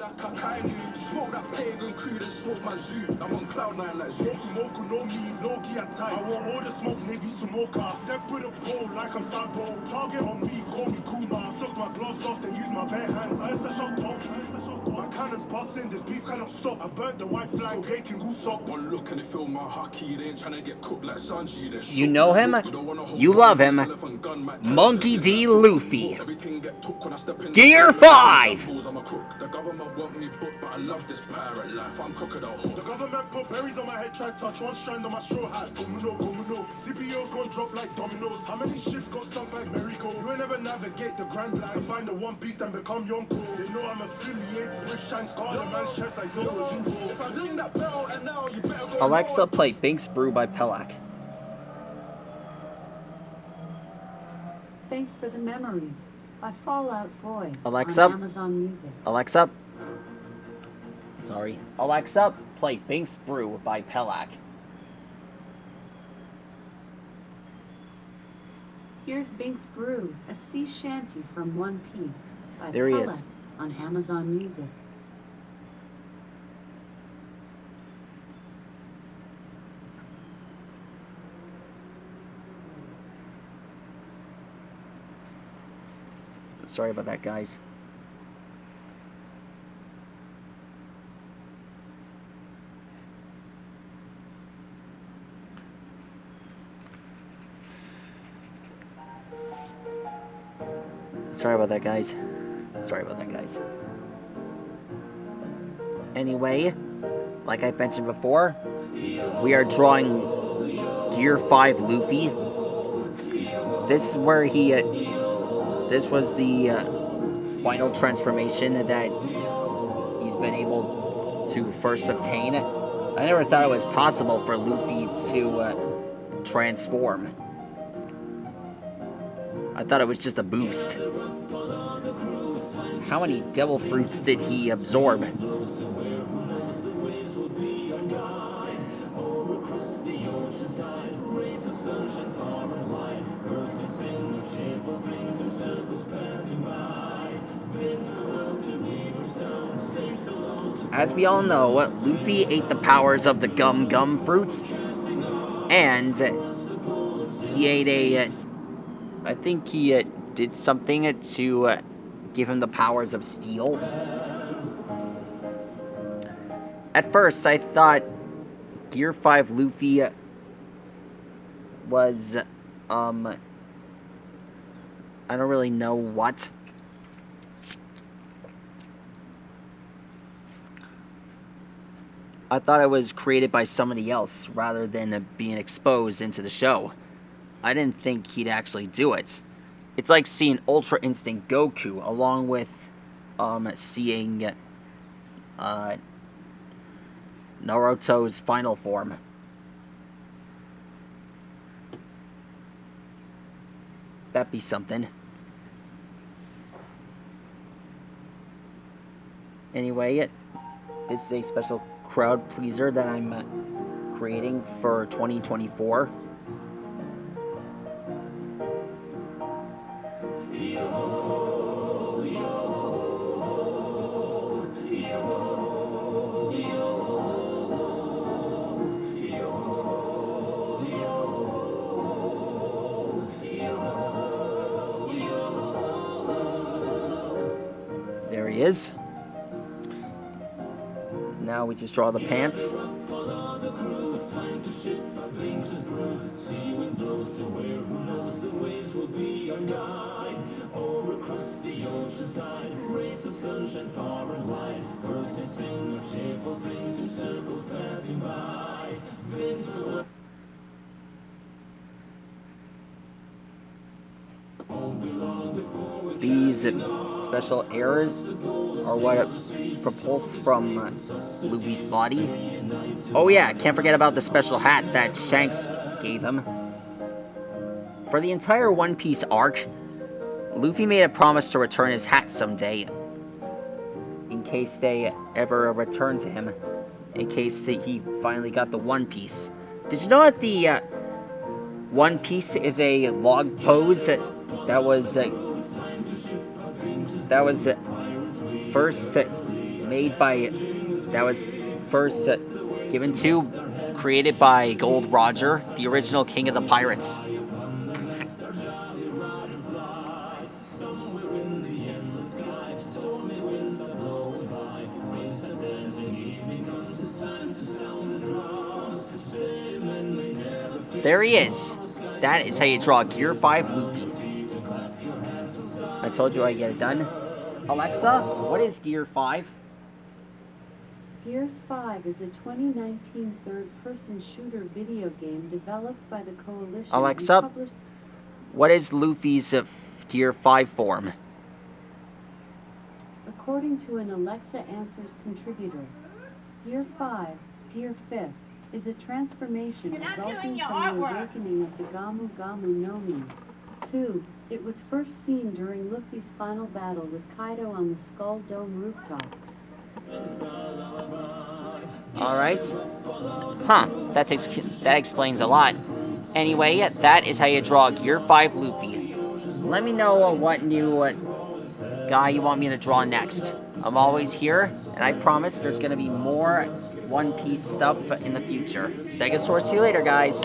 Smoke that pagan creed and smoke my zoo. I'm on cloud nine like Zoo. Moku no me, no gear time. I want all the smoke, Navy Samoka. Step with a pole like I'm Sabo. Target on me, call me Kuma. Took my gloves off, then use my bare hands. I said shot dogs. My cannons busting, this beef cannot stop. I burnt the white flag, so they can goose up. One look and they feel my hockey. They ain't trying to get cooked like Sanji. You know him? You love him. Monkey D. Luffy. Gear 5! The government want me booked, but I love this pirate life. I'm crocodile. The government put berries on my head, try to touch one strand on my straw hat. Domino, domino. CPO's gonna drop like dominoes. How many ships got sunk like Miracle? You ain't never navigate the Grand Line to find the One Piece and become Yonko. They know I'm affiliated with Shanks. All the man's chest like Zoro. If I ring that bell and now you better go. Alexa, play Binks Brew by Pelak. Thanks for the memories. By Fallout Boy. Alexa. On Amazon Music. Alexa. Sorry. Alexa, play Binks Brew by Pelak. Here's Binks Brew, a sea shanty from One Piece by There he Pelak is. on Amazon Music. Sorry about that, guys. Sorry about that, guys. Sorry about that, guys. Anyway, like I mentioned before, we are drawing Gear 5 Luffy. This is where he... this was the final transformation that he's been able to first obtain. I never thought it was possible for Luffy to transform. I thought it was just a boost. How many devil fruits did he absorb? As we all know, Luffy ate the powers of the gum fruits, and he ate a... I think he did something to give him the powers of steel. At first, I thought Gear 5 Luffy was, I don't really know what. I thought it was created by somebody else rather than being exposed into the show. I didn't think he'd actually do it. It's like seeing Ultra Instinct Goku along with seeing Naruto's final form. That'd be something. Anyway, this is a special crowd pleaser that I'm creating for 2024. There he is. Now we just draw the pants. These special errors are what propulses from Luffy's body. Oh yeah, can't forget about the special hat that Shanks gave him. For the entire One Piece arc, Luffy made a promise to return his hat someday, in case they ever return to him, in case he finally got the One Piece. Did you know that the One Piece is a log pose that was first made by, that was first created by Gold Roger, the original king of the pirates. There he is. That is how you draw Gear 5 Luffy. I told you I'd get it done. Alexa, what is Gear 5? Gears 5 is a 2019 third-person shooter video game developed by the Coalition. Alexa, what is Luffy's Gear 5 form? According to an Alexa Answers contributor, Gear 5, Gear 5, is a transformation resulting from the awakening of the Gamu Gamu no Mi. 2. It was first seen during Luffy's final battle with Kaido on the Skull Dome rooftop. Alright. Huh, that explains a lot. Anyway, that is how you draw Gear 5 Luffy. Let me know what new guy you want me to draw next. I'm always here, and I promise there's going to be more One Piece stuff in the future. Stegosaurus, see you later, guys.